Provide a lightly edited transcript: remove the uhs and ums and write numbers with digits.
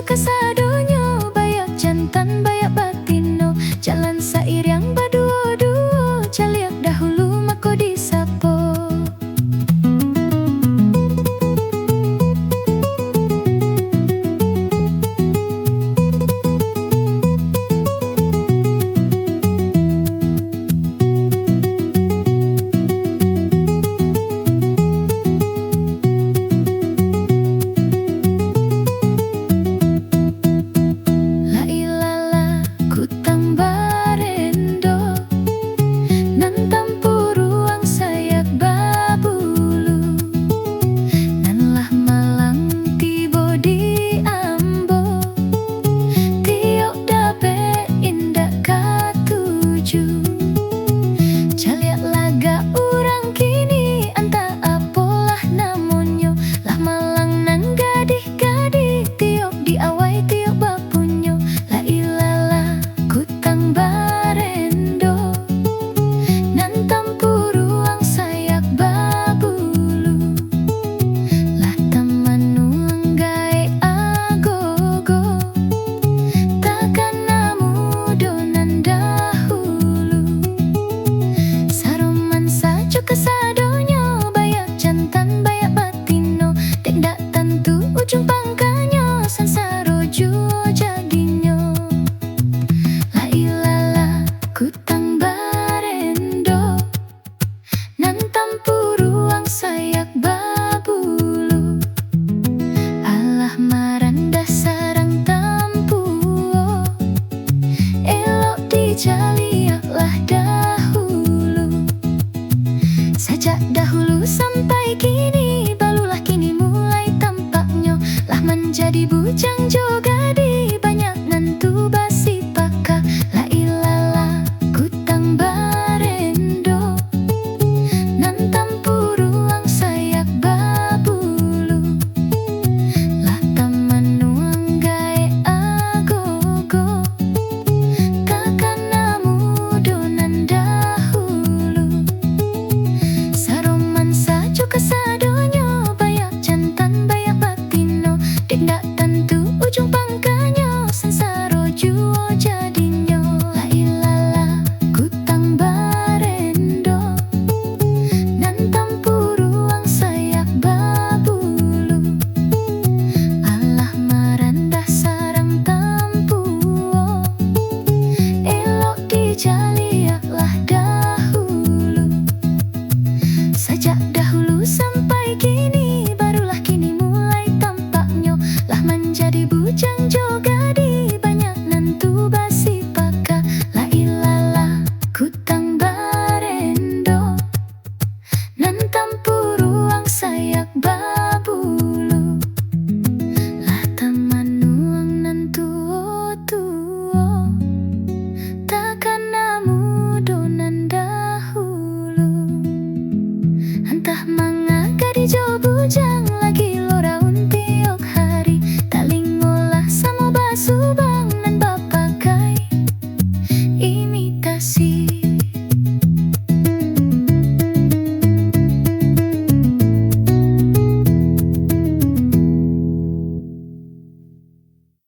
Kasadonyo bayak jantan bayak batino, jalan sair yang baduo-duo, caliak dahulu mako disapo. Kasadonyo bayak jantan bayak batino, tidak tentu ujung pangkanya sansaro juo jadinyo. La ilala kutang barendo, nan tampuruang sayak babulu. Allah maranda sarang tampuo, elok dijaliaklah sejak dahulu sampai kini, barulah kini mulai tampaknya lah menjadi bujang jogadi, banyak nantu basi paka. La ilala kutang barendo, nan tampuruang sayak babulu. Lah tamanuang gae agogo, takkan namu donan dahulu. Kasadonyo bayak jantan bayak batino, tidak tentu ujung pangkanya sansaro juo jadinyo. La ilala kutang barendo, nan tampuruang sayak babulu. Allah maranda sarang tampuo, elok dijaliaklah dahulu. Sejak dahulu sampai kini, barulah kini mulai tampaknya lah menjadi bujang